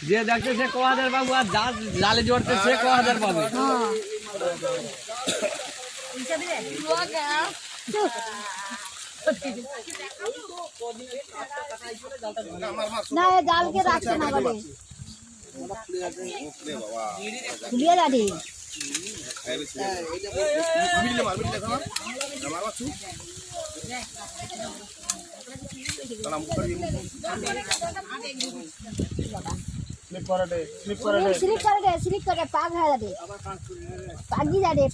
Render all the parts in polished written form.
যে দেখতে সে ক হাজার পাবো, আর জালে জড়তে সে ক হাজার পাবে। না জালকে রাখছে না বলে খুলিয়ে দাঁড়ি স্লিপ করে পাক হয়ে যাবে, পাগি যাবে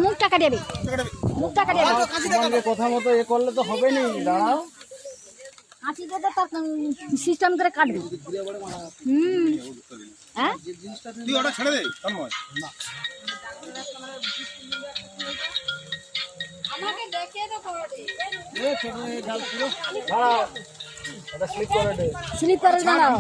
মুখটা কাটবে কথা মতো এ করলে তো হবে নি। দাঁড়াও, কাঁচি দিয়ে তার সিস্টেম করে কাটবে। হ্যাঁ তুই ওটা ছেড়ে দে। আমাকে দেখে তো দাঁড়াও, স্লিপ করে দে। স্লিপ করে দাঁড়াও।